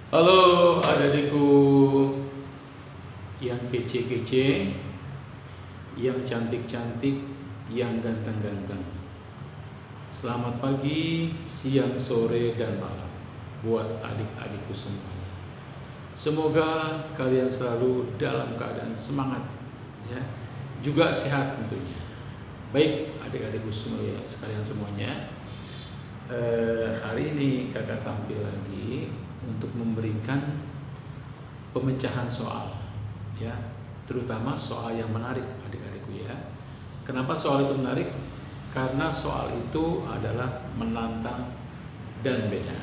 Halo adik-adikku yang kece-kece, yang cantik-cantik, yang ganteng-ganteng. Selamat pagi, siang, sore, dan malam buat adik-adikku semuanya. Semoga kalian selalu dalam keadaan semangat, ya, juga sehat tentunya. Baik adik-adikku sekalian semuanya, hari ini kakak tampil lagi untuk memberikan pemecahan soal, ya, terutama soal yang menarik adik-adikku ya. Kenapa soal itu menarik? Karena soal itu adalah menantang dan beda.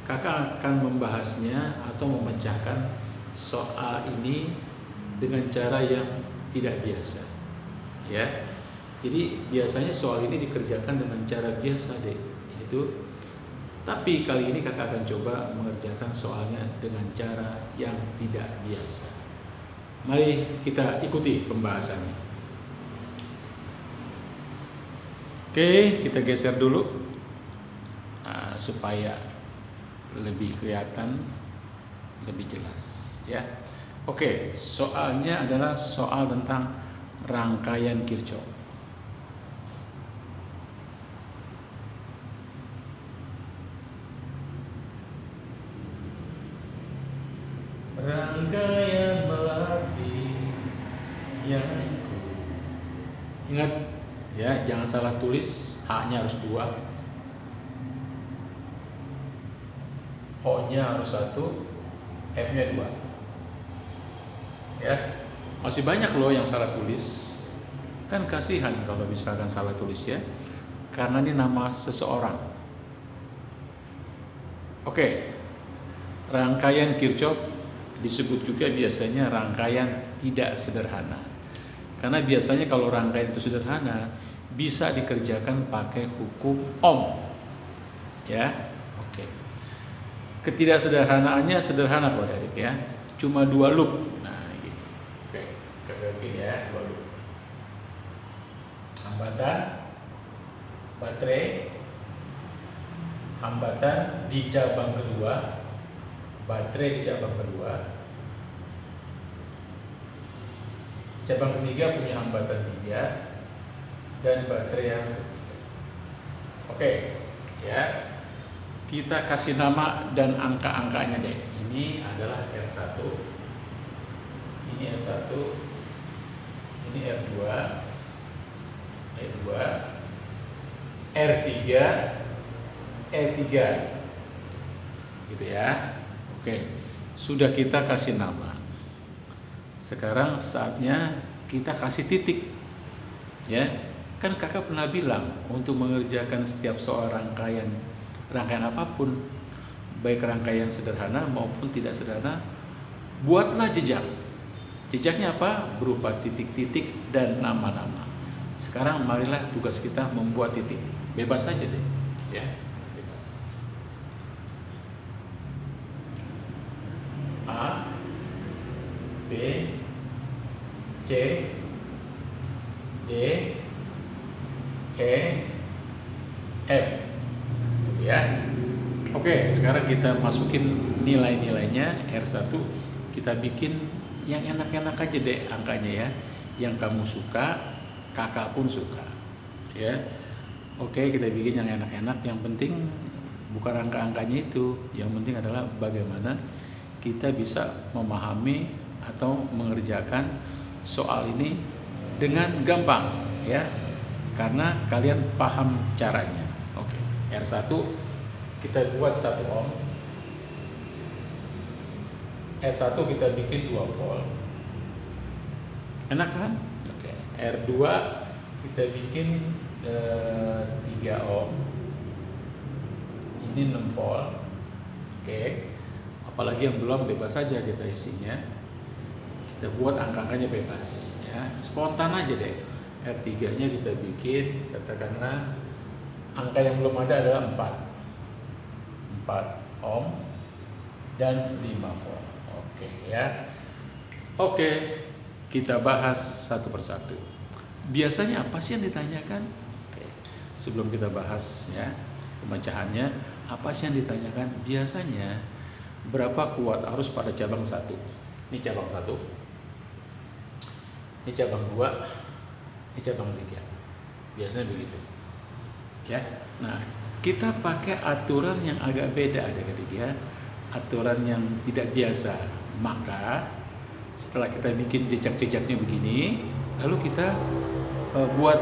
Kakak akan membahasnya atau memecahkan soal ini dengan cara yang tidak biasa, ya. Jadi biasanya soal ini dikerjakan dengan cara biasa deh, yaitu. Tapi kali ini kakak akan coba mengerjakan soalnya dengan cara yang tidak biasa. Mari kita ikuti pembahasannya. Oke, kita geser dulu supaya lebih kelihatan, lebih jelas, ya. Oke, soalnya adalah soal tentang rangkaian Kirchhoff. Rangkaian melati yang ku. Ingat ya, jangan salah tulis, H-nya harus 2, O-nya harus 1, F-nya 2. Ya, masih banyak loh yang salah tulis. Kan kasihan kalau misalkan salah tulis ya, karena ini nama seseorang. Oke, rangkaian Kirchhoff disebut juga biasanya rangkaian tidak sederhana. Karena biasanya kalau rangkaian itu sederhana bisa dikerjakan pakai hukum Ohm. Ya. Oke. Ketidaksederhanaannya sederhana kok adik ya. Cuma 2 loop. Nah, gitu. Oke, begini ya, 2 loop. Hambatan baterai, hambatan di cabang kedua, baterai di cabang kedua. Cabang ketiga punya hambatan 3 dan baterai yang ketiga. Oke, ya. Kita kasih nama dan angka-angkanya deh. Ini adalah R1. Ini R1. Ini R2. E2. R3. E3. Gitu ya. Oke, sudah kita kasih nama. Sekarang saatnya kita kasih titik. Ya, kan kakak pernah bilang untuk mengerjakan setiap soal rangkaian apapun, baik rangkaian sederhana maupun tidak sederhana, buatlah jejak. Jejaknya apa? Berupa titik-titik dan nama-nama. Sekarang marilah tugas kita membuat titik. Bebas saja deh, ya. A, B, C, D, E, F, gitu ya. Oke, sekarang kita masukin nilai-nilainya. R1 kita bikin yang enak-enak aja deh angkanya ya, yang kamu suka, kakak pun suka, ya. Oke, kita bikin yang enak-enak. Yang penting bukan angka-angkanya itu, yang penting adalah bagaimana kita bisa memahami atau mengerjakan soal ini dengan gampang ya, karena kalian paham caranya. Oke, R1 kita buat 1 ohm, S1 kita bikin 2 volt, enak kan? Oke, R2 kita bikin 3 ohm, ini 6 volt. Oke, apalagi yang belum, bebas saja kita isinya. Kita buat angka-angkanya bebas ya, spontan aja deh. R3 nya kita bikin, katakanlah angka yang belum ada adalah 4 ohm dan 5 volt. Oke ya. Oke, kita bahas satu persatu. Biasanya apa sih yang ditanyakan? Oke, sebelum kita bahas ya pemecahannya, apa sih yang ditanyakan? Biasanya berapa kuat arus pada cabang 1. Ini cabang 1, ini cabang 2, ini cabang 3. Biasanya begitu. Ya. Nah, kita pakai aturan yang agak beda adik-adik ya. Aturan yang tidak biasa. Maka setelah kita bikin jejak-jejaknya begini, lalu kita buat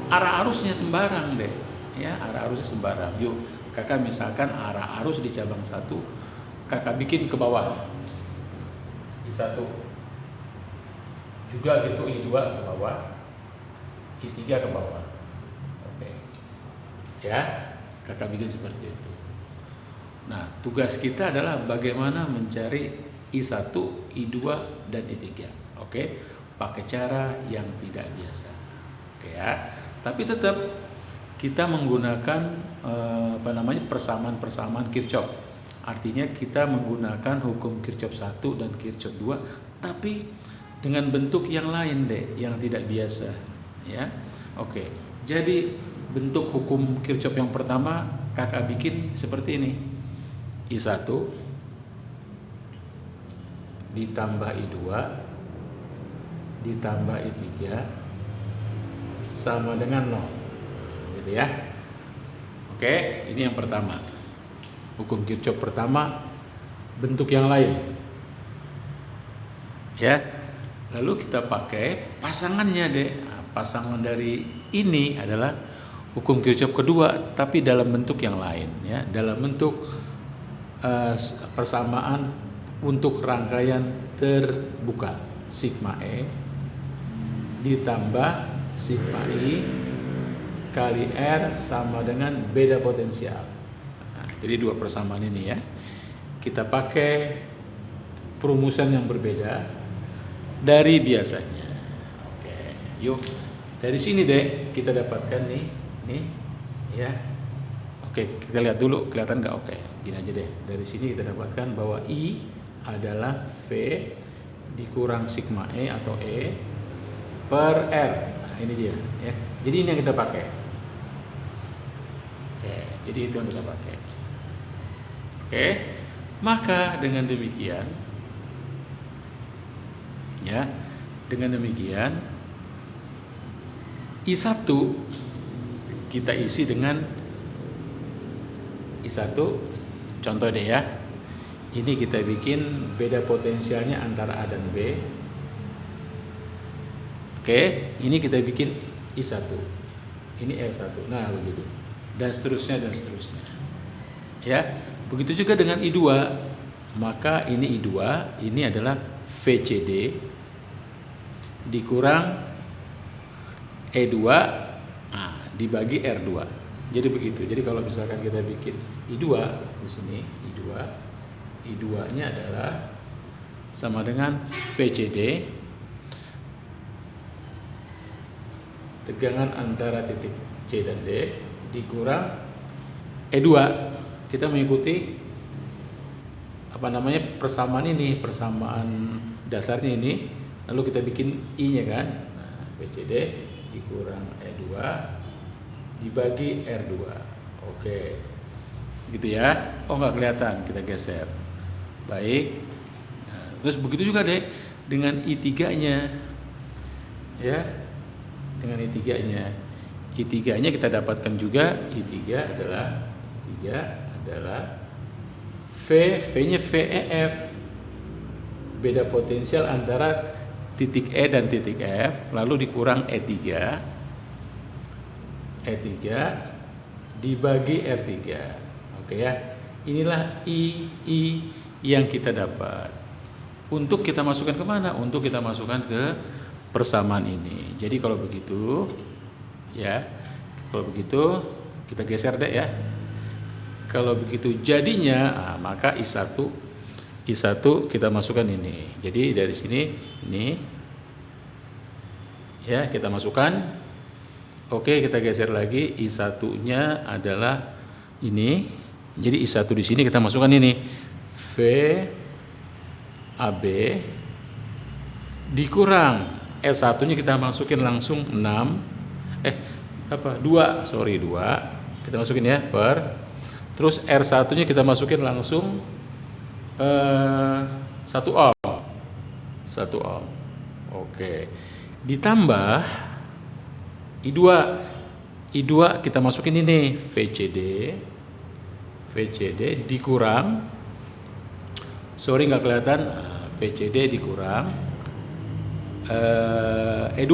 arah arusnya sembarang deh. Ya, arah arusnya sembarang. Yuk, kakak misalkan arah arus di cabang 1, kakak bikin ke bawah. I1 juga gitu, I2 ke bawah, I3 ke bawah. Oke. Ya, kakak bikin seperti itu. Nah, tugas kita adalah bagaimana mencari I1, I2 dan I3. Oke, pakai cara yang tidak biasa. Oke ya. Tapi tetap kita menggunakan persamaan-persamaan Kirchhoff. Artinya kita menggunakan hukum Kirchhoff 1 dan Kirchhoff 2, tapi dengan bentuk yang lain deh, yang tidak biasa, ya. Oke. Jadi bentuk hukum Kirchhoff yang pertama kakak bikin seperti ini. I1 ditambah I2 ditambah I3 sama dengan 0. Gitu ya. Oke, ini yang pertama. Hukum Kirchhoff pertama, bentuk yang lain. Ya. Lalu kita pakai pasangannya deh. Nah, pasangan dari ini adalah hukum Kirchhoff kedua, tapi dalam bentuk yang lain, ya. Dalam bentuk persamaan untuk rangkaian terbuka, sigma E ditambah sigma I kali R sama dengan beda potensial. Nah, jadi dua persamaan ini ya. Kita pakai perumusan yang berbeda dari biasanya. Oke, yuk dari sini deh kita dapatkan nih ya. Oke, kita lihat dulu kelihatan nggak? Oke, gini aja deh. Dari sini kita dapatkan bahwa I adalah V dikurang sigma E atau E per R. Nah, ini dia ya. Jadi ini yang kita pakai. Oke, jadi itu yang kita pakai. Oke, maka dengan demikian ya, dengan demikian I1 kita isi dengan I1, contoh deh ya. Ini kita bikin beda potensialnya antara A dan B. Oke, ini kita bikin I1. Ini R1. Nah, begitu. Dan seterusnya dan seterusnya. Ya, begitu juga dengan I2. Maka ini I2, ini adalah VCD dikurang E2 dibagi R2. Jadi begitu. Jadi kalau misalkan kita bikin I2 di sini, I2-nya adalah sama dengan VCD tegangan antara titik C dan D dikurang E2. Kita mengikuti persamaan ini, persamaan dasarnya ini, lalu kita bikin I-nya kan. Nah, VCD dikurang E2 dibagi R2. Oke. Gitu ya. Oh, nggak kelihatan, kita geser. Baik. Nah, terus begitu juga deh dengan I3-nya. Ya. Dengan I3-nya. I3-nya kita dapatkan juga, I3 adalah V-nya VEF. Beda potensial antara titik E dan titik F, lalu dikurang E3 dibagi R3. Oke ya. Inilah I yang kita dapat. Untuk kita masukkan ke mana? Untuk kita masukkan ke persamaan ini. Jadi kalau begitu ya, kita geser deh ya. Kalau begitu jadinya, maka I1 kita masukkan ini. Jadi dari sini ini ya, kita masukkan. Oke, kita geser lagi. I1-nya adalah ini. Jadi I1 di sini kita masukkan ini. VAB dikurang S1-nya kita masukin langsung 2. Kita masukin ya per. Terus R1-nya kita masukin langsung 1 ohm. 1 ohm. Oke. Ditambah I2. I2 kita masukin ini VCD dikurang, sorry nggak kelihatan, VCD dikurang E2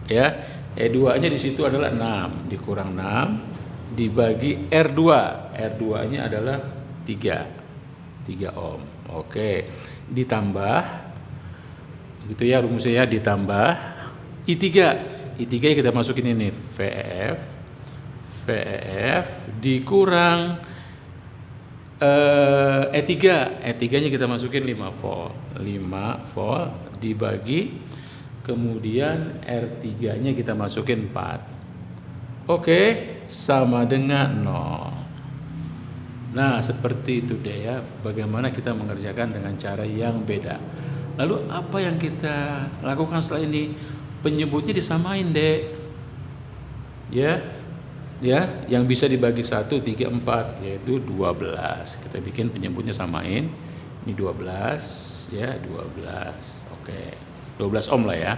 ya. E2 nya di situ adalah 6 dikurang 6 dibagi R2. R2 nya adalah 3 ohm. Oke, ditambah gitu ya rumusnya ya, ditambah I3 nya kita masukin ini VEF dikurang E3 nya kita masukin 5 volt dibagi, kemudian R3 nya kita masukin 4. Oke, sama dengan 0. Nah, seperti itu deh ya, bagaimana kita mengerjakan dengan cara yang beda. Lalu apa yang kita lakukan setelah ini? Penyebutnya disamain deh ya, yang bisa dibagi 1, 3, 4 yaitu 12. Kita bikin penyebutnya samain. Ini 12 ya, 12. Oke. 12 ohm lah ya.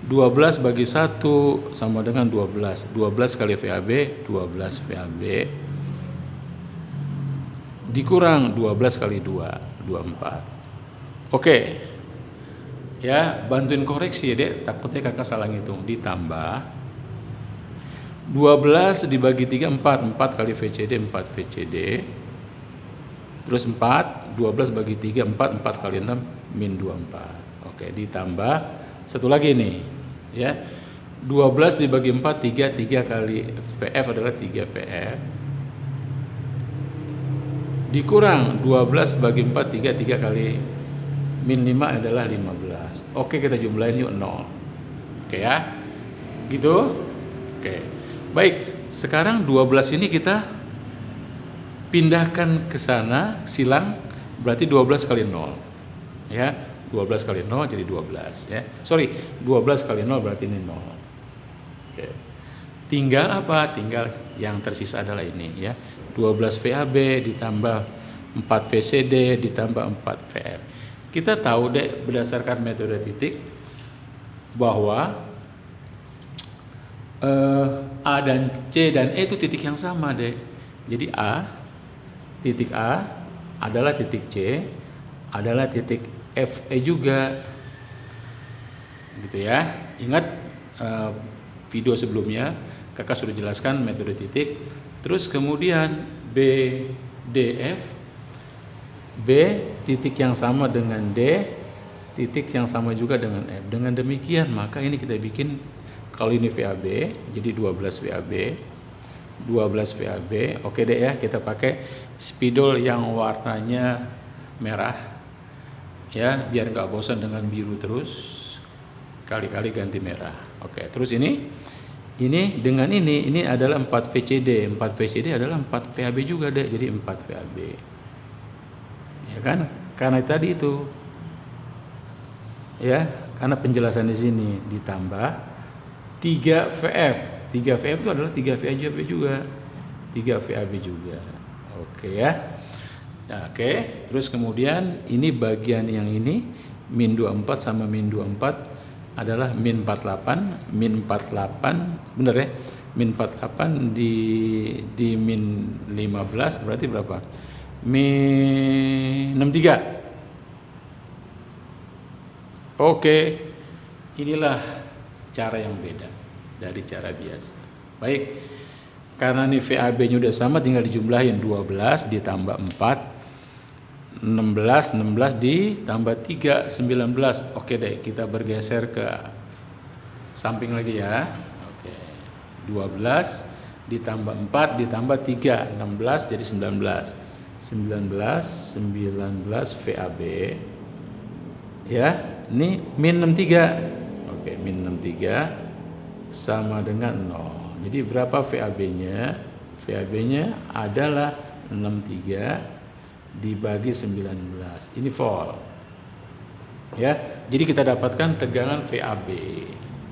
12 bagi 1 sama dengan 12. 12 kali VAB, 12 VAB dikurang 12 kali 2, 24. Oke. Ya, bantuin koreksi ya, Dek. Takutnya kakak salah ngitung. Ditambah 12 dibagi 3, 4 kali VCD, 4 VCD. Terus 4, 12 bagi 3, 4 kali 6, min 24. Oke, ditambah satu lagi nih ya. 12 dibagi 4, 3 kali VF adalah 3 VF. Dikurang 12 bagi 4, 3 kali min 5 adalah 15. Oke, kita jumlahin yuk 0. Oke ya. Gitu. Oke. Baik, sekarang 12 ini kita pindahkan ke sana, silang, berarti 12 kali 0. Ya, 12 kali 0 jadi 12 ya. Sorry, 12 kali 0 berarti ini 0. Oke. Tinggal apa? Tinggal yang tersisa adalah ini ya. 12 VAB ditambah 4 VCD ditambah 4 VF. Kita tahu deh berdasarkan metode titik bahwa A dan C dan E itu titik yang sama deh. Jadi titik A adalah titik C adalah titik FE juga, gitu ya. Ingat video sebelumnya kakak sudah jelaskan metode titik. Terus kemudian BDF, B titik yang sama dengan D, titik yang sama juga dengan F. Dengan demikian maka ini kita bikin, kalau ini VAB jadi 12 VAB, 12 VAB. Oke deh ya, kita pakai spidol yang warnanya merah ya, biar nggak bosan dengan biru terus, kali-kali ganti merah. Oke, terus ini dengan ini adalah 4 VCD. 4 VCD adalah 4 VAB juga deh, jadi 4 VAB. Ya kan? Karena tadi itu ya, karena penjelasan di sini ditambah 3 VF. 3 VF itu adalah 3 VAB juga. 3 VAB juga. Oke ya. Nah, oke, terus kemudian ini bagian yang ini min 24 sama min 24 adalah min 48, min 48 bener ya, min 48 di min 15 berarti berapa? Min 63. Oke, inilah cara yang beda dari cara biasa. Baik, karena ini VAB nya udah sama, tinggal dijumlahin 12 ditambah 4 16 ditambah 3 19. Oke deh, kita bergeser ke samping lagi ya. Oke. 12 ditambah 4 ditambah 3 16 jadi 19 VAB ya. Ini min 63. Oke, min 63 sama dengan 0. Jadi berapa VAB-nya? VAB-nya adalah 63 dibagi 19. Ini volt. Ya. Jadi kita dapatkan tegangan VAB,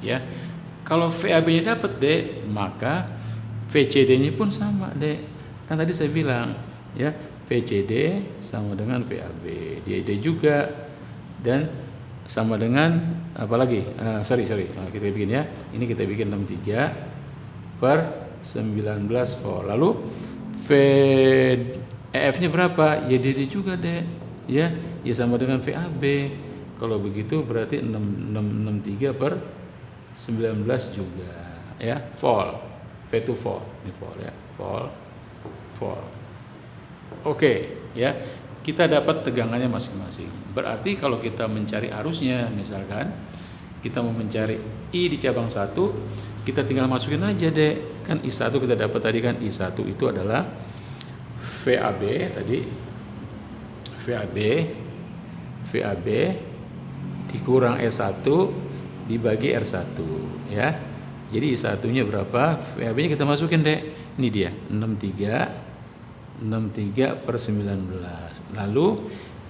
ya. Kalau VAB-nya dapat, Dek, maka VCD-nya pun sama, Dek. Kan tadi saya bilang, ya, VCD sama dengan VAB. D juga, dan sama dengan apa lagi? Nah, kita bikin ya. Ini kita bikin 63 per 19 volt. Lalu EF-nya berapa? Ya DD juga deh. Ya sama dengan VAB. Kalau begitu berarti 63 per 19 juga ya, volt. V2 volt. Ini volt ya, volt. Oke, ya. Kita dapat tegangannya masing-masing. Berarti kalau kita mencari arusnya, misalkan kita mau mencari I di cabang 1, kita tinggal masukin aja deh. Kan I1 kita dapat tadi kan, I1 itu adalah VAB tadi. VAB dikurang E1 dibagi R1 ya. Jadi I1-nya berapa? VAB-nya kita masukin deh. Ini dia, 63 per 19. Lalu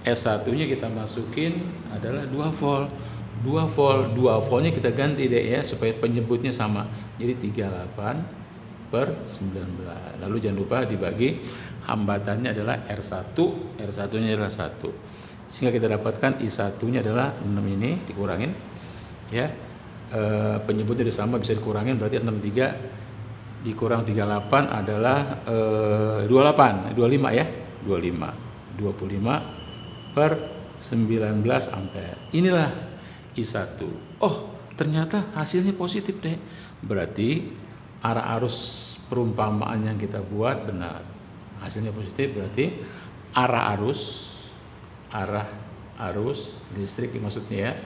S1-nya kita masukin adalah 2 volt. 2 voltnya kita ganti deh ya, supaya penyebutnya sama. Jadi 38 per 19. Lalu jangan lupa dibagi, hambatannya adalah R1. R1-nya adalah 1. Sehingga kita dapatkan I1-nya adalah 6 ini dikurangin ya. Penyebutnya udah sama, bisa dikurangin, berarti 63 dikurang 38 adalah 25 ya, 25 per 19 ampere. Inilah I1. Oh, ternyata hasilnya positif deh. Berarti arah arus perumpamaan yang kita buat benar. Hasilnya positif, berarti arah arus listrik maksudnya ya.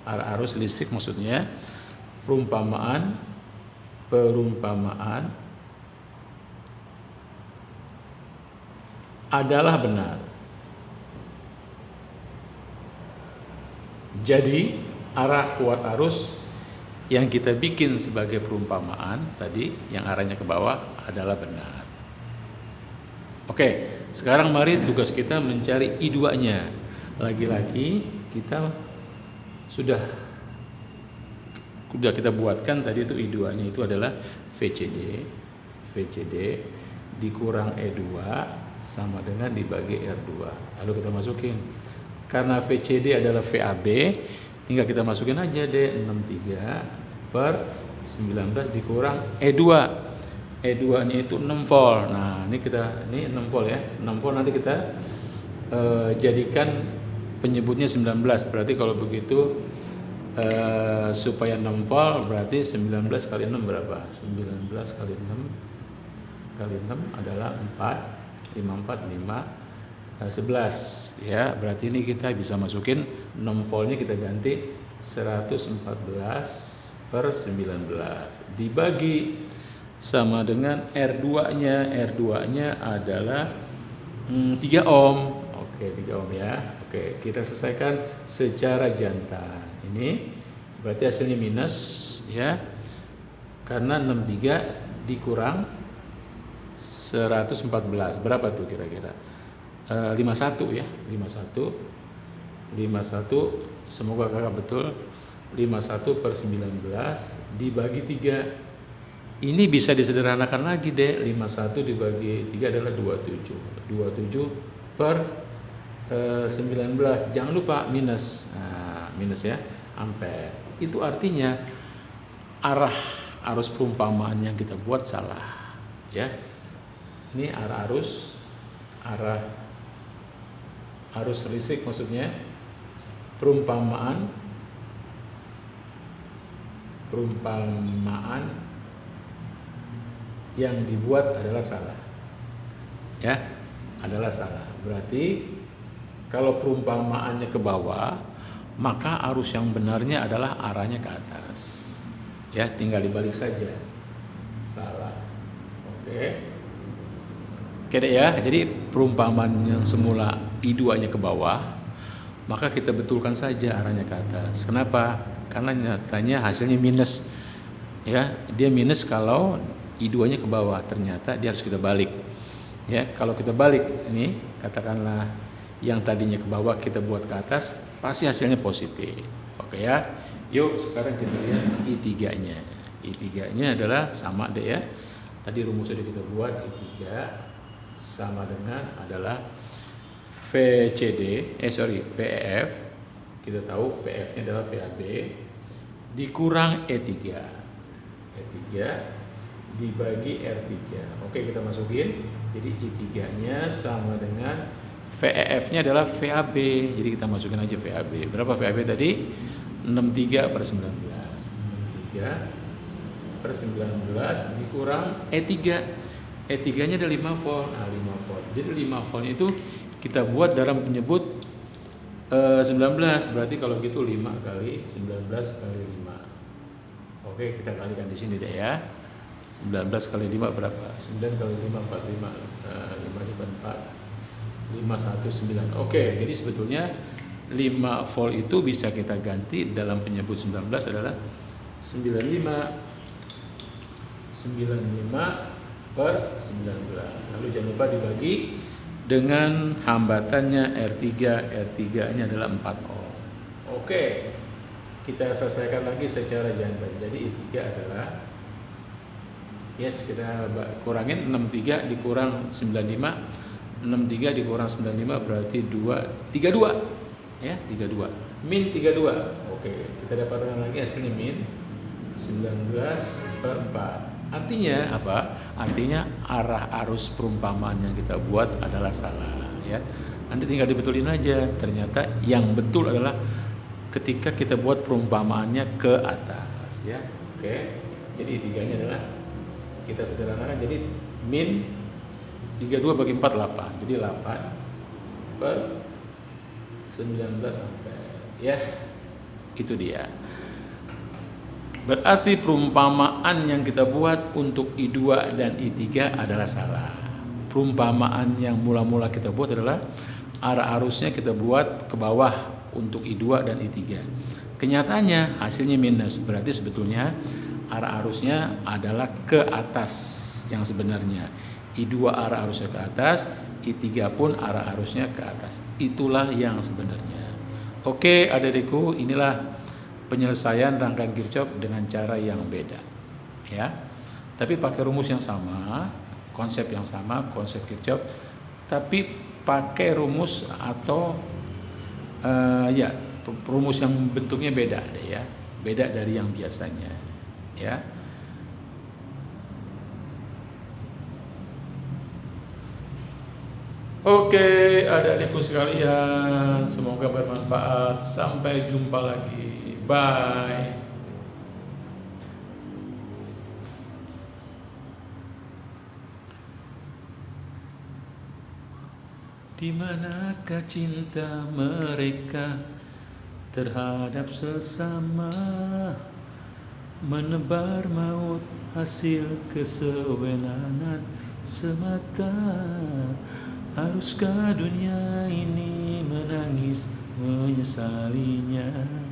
Arah arus listrik maksudnya perumpamaan adalah benar. Jadi arah kuat arus yang kita bikin sebagai perumpamaan tadi, yang arahnya ke bawah, adalah benar. Oke, sekarang mari tugas kita mencari I2-nya. Lagi-lagi kita sudah kita buatkan tadi itu I2-nya itu adalah VCD dikurang E2 sama dengan dibagi R2. Lalu kita masukin. Karena VCD adalah VAB, tinggal kita masukin aja deh, 63 per 19 dikurang E2. E2-nya itu 6 volt. Nah, ini 6 volt ya. 6 volt nanti kita jadikan penyebutnya 19. Berarti kalau begitu supaya 6 volt berarti 19 kali 6 berapa? 19 kali 6 adalah 4, 11 ya. Berarti ini kita bisa masukin 6 voltnya, kita ganti 114 per 19 dibagi sama dengan R2-nya. R2-nya adalah 3 ohm. Oke, 3 ohm ya. Oke, kita selesaikan secara jantan. Ini berarti hasilnya minus ya, karena 63 dikurang 114 berapa tuh kira-kira? 51 ya, 51 semoga kakak betul. 51 per 19 dibagi 3. Ini bisa disederhanakan lagi deh. 51 dibagi 3 adalah 27 per 19. Jangan lupa minus. Nah, minus ya, ampere. Itu artinya arah arus perumpamaan yang kita buat salah ya. Ini arah arus listrik maksudnya perumpamaan yang dibuat adalah salah ya, adalah salah. Berarti kalau perumpamaannya ke bawah, maka arus yang benarnya adalah arahnya ke atas ya, tinggal dibalik saja. Salah. Oke deh ya. Jadi perumpamaan yang semula I2-nya ke bawah, maka kita betulkan saja arahnya ke atas. Kenapa? Karena nyatanya hasilnya minus ya. Dia minus kalau I2-nya ke bawah, ternyata dia harus kita balik ya. Kalau kita balik ini, katakanlah yang tadinya ke bawah kita buat ke atas, pasti hasilnya positif. Oke ya. Yuk sekarang kita lihat I3-nya. I3-nya adalah sama deh ya. Tadi rumus sudah kita buat, I3 sama dengan adalah VEF. Kita tahu VF-nya adalah VAB dikurang E3. E3 dibagi R3. Oke, kita masukin. Jadi I3-nya sama dengan VEF-nya adalah VAB. Jadi kita masukin aja VAB. Berapa VAB tadi? 63/19. 63/19 dikurang E3. E3-nya ada 5 volt. Nah, 5 volt. Jadi 5 volt itu kita buat dalam penyebut 19. Berarti kalau gitu 5 kali 19 kali 5. Oke, kita kalikan di sini deh ya. 19 kali 5 berapa? 9 kali 5 45. 5 juga 4. 5 1 9. Oke, jadi sebetulnya 5 volt itu bisa kita ganti dalam penyebut 19 adalah 95 per 19. Lalu jangan lupa dibagi dengan hambatannya R3. R3-nya adalah 4 ohm. Oke, kita selesaikan lagi secara jangka. Jadi I3 adalah kita kurangin 63 dikurang 95. 63 dikurang 95 berarti 32 ya, 32 min 32. Oke, kita dapatkan lagi hasilnya min 19/4. Artinya apa? Artinya arah arus perumpamaan yang kita buat adalah salah ya. Nanti tinggal dibetulin aja. Ternyata yang betul adalah ketika kita buat perumpamaannya ke atas ya. Oke. Jadi 3-nya adalah kita sederhanakan jadi min 32 bagi 4 8. Jadi 8/19 ampere ya. Itu dia. Berarti perumpamaan yang kita buat untuk I2 dan I3 adalah salah. Perumpamaan yang mula-mula kita buat adalah arah arusnya kita buat ke bawah untuk I2 dan I3. Kenyataannya hasilnya minus. Berarti sebetulnya arah arusnya adalah ke atas yang sebenarnya. I2 arah arusnya ke atas, I3 pun arah arusnya ke atas. Itulah yang sebenarnya. Oke, adik-adikku, inilah penyelesaian rangkaian Kirchhoff dengan cara yang beda ya, tapi pakai rumus yang sama, konsep yang sama, konsep Kirchhoff, tapi pakai rumus atau rumus yang bentuknya beda deh ya, beda dari yang biasanya ya. Oke, adik-adikku sekalian, semoga bermanfaat. Sampai jumpa lagi. Bye. Di manakah cinta mereka terhadap sesama, menebar maut hasil kesewenangan semata. Haruskah dunia ini menangis menyesalinya?